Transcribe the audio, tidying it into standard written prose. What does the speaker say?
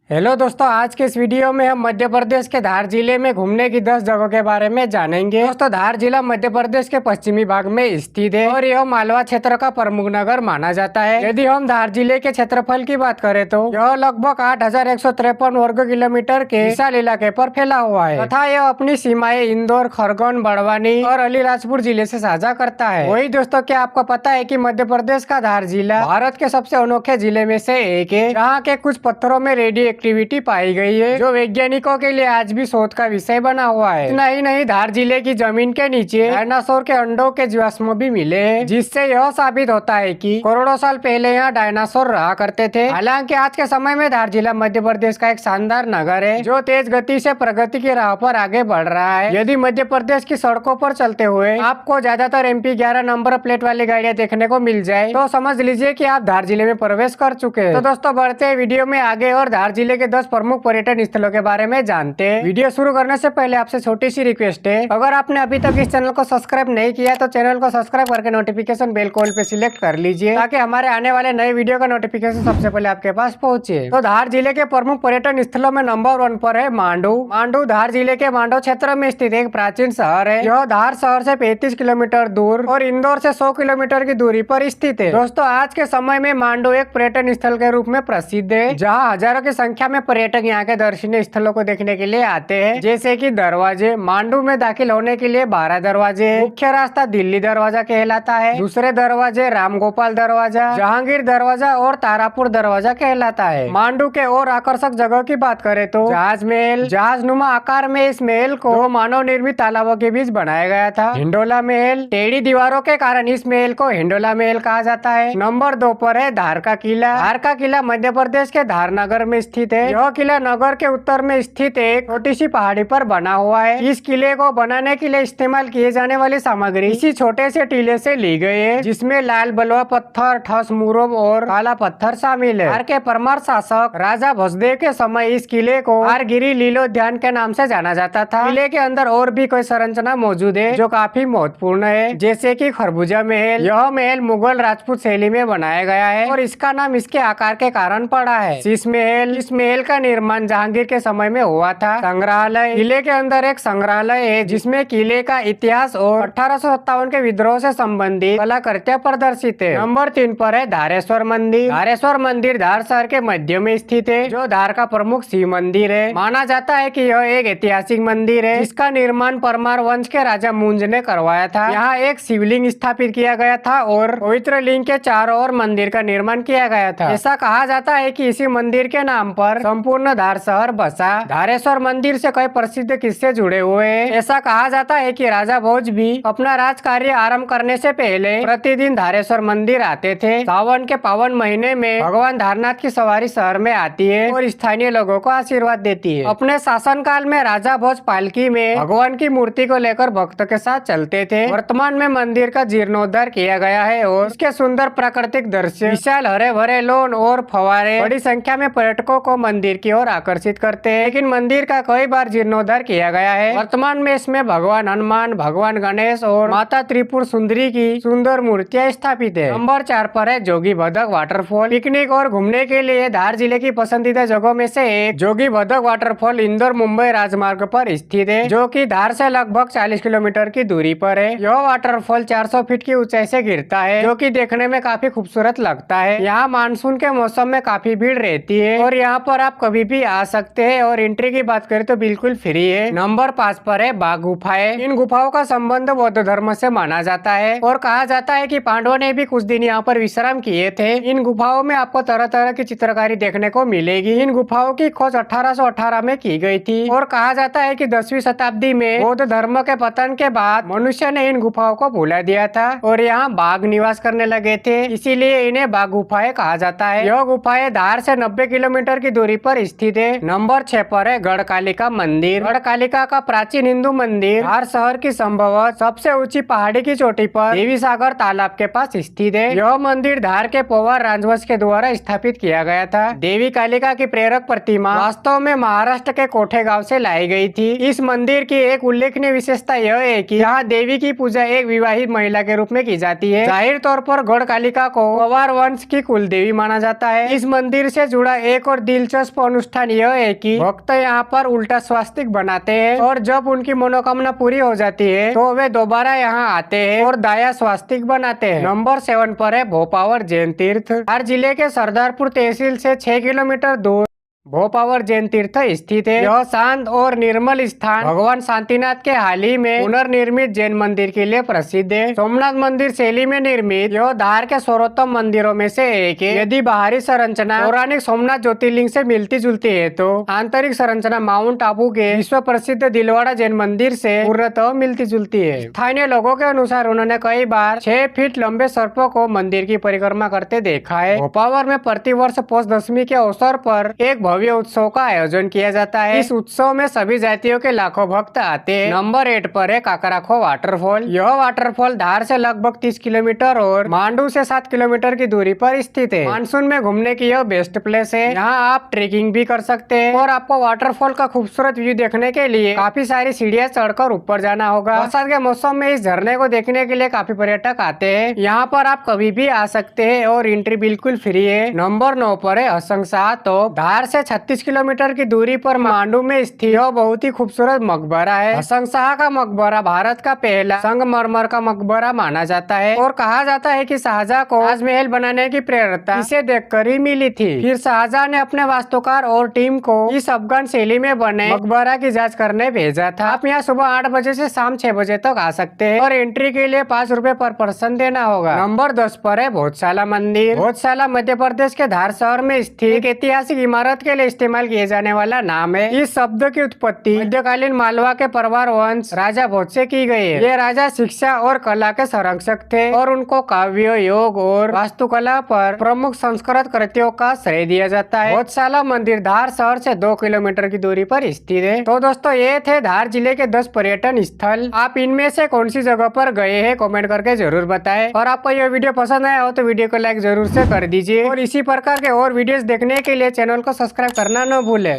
Hello दोस्तों, आज के इस वीडियो में हम मध्य प्रदेश के धार जिले में घूमने की 10 जगहों के बारे में जानेंगे। दोस्तों, धार जिला मध्य प्रदेश के पश्चिमी भाग में स्थित है और यह मालवा क्षेत्र का प्रमुख नगर माना जाता है। यदि हम धार जिले के क्षेत्रफल की बात करें तो यह लगभग 8,153 वर्ग किलोमीटर के विशाल इलाके पर फैला हुआ है तथा यह अपनी सीमाएं इंदौर, खरगोन, बड़वानी और अलीराजपुर जिले से साझा करता है। वही दोस्तों, क्या आपको पता है कि मध्य प्रदेश का धार जिला भारत के सबसे अनोखे जिले में से एक है, जहाँ के कुछ पत्थरों में रेडियो एक्टिविटी पाई गई है, जो वैज्ञानिकों के लिए आज भी शोध का विषय बना हुआ है। इतना ही नहीं, धार जिले की जमीन के नीचे डायनासोर के अंडों के जीवाश्म भी मिले हैं, जिससे यह साबित होता है कि करोड़ों साल पहले यहाँ डायनासोर रहा करते थे। हालांकि आज के समय में धार जिला मध्य प्रदेश का एक शानदार नगर है, जो तेज गति से प्रगति की राह पर आगे बढ़ रहा है। यदि मध्य प्रदेश की सड़कों पर चलते हुए आपको ज्यादातर MP 11 नंबर प्लेट वाली गाड़ियाँ देखने को मिल जाए तो समझ लीजिए कि आप धार जिले में प्रवेश कर चुके हैं। तो दोस्तों, बढ़ते हैं वीडियो में आगे और धार जिले के 10 प्रमुख पर्यटन स्थलों के बारे में जानते हैं। वीडियो शुरू करने से पहले आपसे छोटी सी रिक्वेस्ट है, अगर आपने अभी तक इस चैनल को सब्सक्राइब नहीं किया तो चैनल को सब्सक्राइब करके नोटिफिकेशन बेल कॉल पे सिलेक्ट कर लीजिए, ताकि हमारे आने वाले नए वीडियो का नोटिफिकेशन सबसे पहले आपके पास पहुंचे। तो धार जिले के प्रमुख पर्यटन स्थलों में नंबर 1 पर है मांडू। मांडू धार जिले के मांडू क्षेत्र में स्थित एक प्राचीन शहर है। यह धार शहर से 35 किलोमीटर दूर और इंदौर से 100 किलोमीटर की दूरी पर स्थित है। दोस्तों, आज के समय में मांडू एक पर्यटन स्थल के रूप में प्रसिद्ध है, जहाँ हजारों की संख्या में पर्यटक यहाँ के दर्शनीय स्थलों को देखने के लिए आते हैं। जैसे कि दरवाजे, मांडू में दाखिल होने के लिए 12 दरवाजे। मुख्य रास्ता दिल्ली दरवाजा कहलाता है। दूसरे दरवाजे रामगोपाल दरवाजा, जहांगीर दरवाजा और तारापुर दरवाजा कहलाता है। मांडू के और आकर्षक जगह की बात करें तो जहाज महल। जहाज नुमा आकार में इस महल को 2 मानव निर्मित तालाबों के बीच बनाया गया था। हिंडोला महल, टेढ़ी दीवारों के कारण इस महल को हिंडोला महल कहा जाता है। नंबर 2 पर है धार का किला। धार का किला मध्य प्रदेश के धार नगर में स्थित है। यह किला नगर के उत्तर में स्थित एक छोटी सी पहाड़ी पर बना हुआ है। इस किले को बनाने के लिए इस्तेमाल किए जाने वाली सामग्री इसी छोटे से टीले से ली गई है, जिसमें लाल बलुआ पत्थर, ठोस मुरम और काला पत्थर शामिल है। धार के परमार शासक राजा भोजदेव के समय इस किले को हारगिरी लीलोद्यान के नाम से जाना जाता था। किले के अंदर और भी कोई संरचना मौजूद है जो काफी महत्वपूर्ण है, जैसे कि खरबूजा महल। यह महल मुगल राजपूत शैली में बनाया गया है और इसका नाम इसके आकार के कारण पड़ा है। शीश महल, इस महल का निर्माण जहांगीर के समय में हुआ था। संग्रहालय, किले के अंदर एक संग्रहालय है, जिसमें किले का इतिहास और 1857 के विद्रोह से संबंधित कलाकृतियां प्रदर्शित है। नंबर 3 पर है धारेश्वर मंदिर। धारेश्वर मंदिर धार शहर के मध्य में स्थित है, जो धार का प्रमुख शिव मंदिर है। माना जाता है कि यह एक ऐतिहासिक मंदिर है, जिसका निर्माण परमार वंश के राजा मुंज ने करवाया था। यहाँ एक शिवलिंग स्थापित किया गया था और पवित्र लिंग के चारों ओर मंदिर का निर्माण किया गया था। ऐसा कहा जाता है कि इसी मंदिर के नाम पर संपूर्ण धार शहर बसा। धारेश्वर मंदिर से कई प्रसिद्ध किस्से जुड़े हुए हैं। ऐसा कहा जाता है कि राजा भोज भी अपना राज कार्य आरंभ करने से पहले प्रतिदिन धारेश्वर मंदिर आते थे। सावन के पावन महीने में भगवान धारनाथ की सवारी शहर में आती है और स्थानीय लोगों को आशीर्वाद देती है। अपने शासन काल में राजा भोज पालकी में भगवान की मूर्ति को लेकर भक्त के साथ चलते थे। वर्तमान में मंदिर का जीर्णोद्धार किया गया है और इसके सुंदर प्राकृतिक दृश्य, विशाल हरे भरे लॉन और फव्वारे बड़ी संख्या में पर्यटकों को मंदिर की ओर आकर्षित करते हैं। लेकिन मंदिर का कई बार जीर्णोद्धार किया गया है। वर्तमान में इसमें भगवान हनुमान, भगवान गणेश और माता त्रिपुर सुंदरी की सुंदर मूर्तियां स्थापित है। नंबर 4 पर है जोगी भदक वाटरफॉल। पिकनिक और घूमने के लिए धार जिले की पसंदीदा जगहों में से एक जोगी भदक वाटरफॉल इंदौर मुंबई राजमार्ग पर स्थित है, जो कि धार से लगभग 40 किलोमीटर की दूरी पर है। यह वाटरफॉल 400 फीट की ऊंचाई से गिरता है, जो कि देखने में काफी खूबसूरत लगता है। यहाँ मानसून के मौसम में काफी भीड़ रहती है और यहाँ पर आप कभी भी आ सकते हैं और एंट्री की बात करें तो बिल्कुल फ्री है। नंबर 5 पर है बाघ गुफाएं। इन गुफाओं का संबंध बौद्ध धर्म से माना जाता है और कहा जाता है कि पांडवों ने भी कुछ दिन यहाँ पर विश्राम किए थे। इन गुफाओं में आपको तरह तरह की चित्रकारी देखने को मिलेगी। इन गुफाओं की खोज 1818 में की गई थी और कहा जाता है कि 10वीं शताब्दी में बौद्ध धर्म के पतन के बाद मनुष्य ने इन गुफाओं को भुला दिया था और यहाँ बाघ निवास करने लगे थे, इसीलिए इन्हें बाघ गुफाएं कहा जाता है। यह गुफाएं धार से 90 किलोमीटर की दूरी पर स्थित है। नंबर 6 पर है गढ़कालिका मंदिर। गढ़कालिका का प्राचीन हिंदू मंदिर धार शहर की संभवतः सबसे ऊंची पहाड़ी की चोटी पर देवी सागर तालाब के पास स्थित है। यह मंदिर धार के पोवार राजवंश के द्वारा स्थापित किया गया था। देवी कालिका की प्रेरक प्रतिमा वास्तव में महाराष्ट्र के कोठे गांव से लाई गई थी। इस मंदिर की एक उल्लेखनीय विशेषता यह है कि यहाँ देवी की पूजा एक विवाहित महिला के रूप में की जाती है। जाहिर तौर पर गढ़कालिका को पोवार वंश की कुल देवी माना जाता है। इस मंदिर से जुड़ा एक और दिल दिलचस्प अनुष्ठान यह है कि भक्त यहाँ पर उल्टा स्वास्तिक बनाते हैं और जब उनकी मनोकामना पूरी हो जाती है तो वे दोबारा यहाँ आते हैं और दाया स्वास्तिक बनाते हैं। नंबर 7 पर है भोपावर जैन तीर्थ। धार जिले के सरदारपुर तहसील से 6 किलोमीटर दूर भोपावर जैन तीर्थ स्थित है। यह शांत और निर्मल स्थान भगवान शांतिनाथ के हाल ही में पुनर्निर्मित जैन मंदिर के लिए प्रसिद्ध है। सोमनाथ मंदिर शैली में निर्मित यह धार के सर्वोत्तम मंदिरों में से एक है। यदि बाहरी संरचना पौराणिक सोमनाथ ज्योतिर्लिंग से मिलती जुलती है तो आंतरिक संरचना माउंट आबू के विश्व प्रसिद्ध दिलवाड़ा जैन मंदिर से पूर्णतः मिलती जुलती है। स्थानीय लोगों के अनुसार उन्होंने कई बार 6 फीट लंबे सर्पों को मंदिर की परिक्रमा करते देखा है। भोपावर में प्रतिवर्ष पौष दशमी के अवसर पर एक भव्य उत्सव का आयोजन किया जाता है। इस उत्सव में सभी जातियों के लाखों भक्त आते हैं। नंबर 8 पर है काकराखो वाटरफॉल। यह वाटरफॉल धार से लगभग 30 किलोमीटर और मांडू से 7 किलोमीटर की दूरी पर स्थित है। मानसून में घूमने की यह बेस्ट प्लेस है। यहाँ आप ट्रेकिंग भी कर सकते हैं और आपको वाटरफॉल का खूबसूरत व्यू देखने के लिए काफी सारी सीढ़ियाँ चढ़कर ऊपर जाना होगा। बरसात के मौसम में इस झरने को देखने के लिए काफी पर्यटक आते हैं। यहाँ पर आप कभी भी आ सकते हैं और एंट्री बिल्कुल फ्री है। नंबर 9 पर है हसंग शाह तोप। धार से 36 किलोमीटर की दूरी पर मांडू में स्थित यह बहुत ही खूबसूरत मकबरा है। हसंग शाह का मकबरा भारत का पहला संगमरमर का मकबरा माना जाता है और कहा जाता है कि शाहजहां को ताजमहल बनाने की प्रेरणा इसे देखकर ही मिली थी। फिर शाहजहां ने अपने वास्तुकार और टीम को इस अफगान शैली में बने मकबरा की जाँच करने भेजा था। आप यहाँ सुबह 8 बजे से शाम 6 बजे तक आ सकते हैं और एंट्री के लिए 5 रुपए पर पर्सन देना होगा। नंबर 10 पर है भोजशाला मंदिर। भोजशाला मध्य प्रदेश के धार शहर में स्थित एक ऐतिहासिक इमारत के लिए इस्तेमाल किए जाने वाला नाम है। इस शब्द की उत्पत्ति मध्यकालीन मालवा के परवार वंश राजा भोज से की गई है। ये राजा शिक्षा और कला के संरक्षक थे और उनको काव्य, योग और वास्तुकला पर प्रमुख संस्कृत कृतियों का श्रेय दिया जाता है। भोजशाला मंदिर धार शहर से 2 किलोमीटर की दूरी पर स्थित है। तो दोस्तों ये थे धार जिले के 10 पर्यटन स्थल। आप इनमें से कौन सी जगह पर गए हैं कमेंट करके जरूर बताएं। और आपको यह वीडियो पसंद आया हो तो वीडियो को लाइक जरूर से कर दीजिए और इसी प्रकार के और वीडियोस देखने के लिए चैनल को सब्सक्राइब करना न भूले।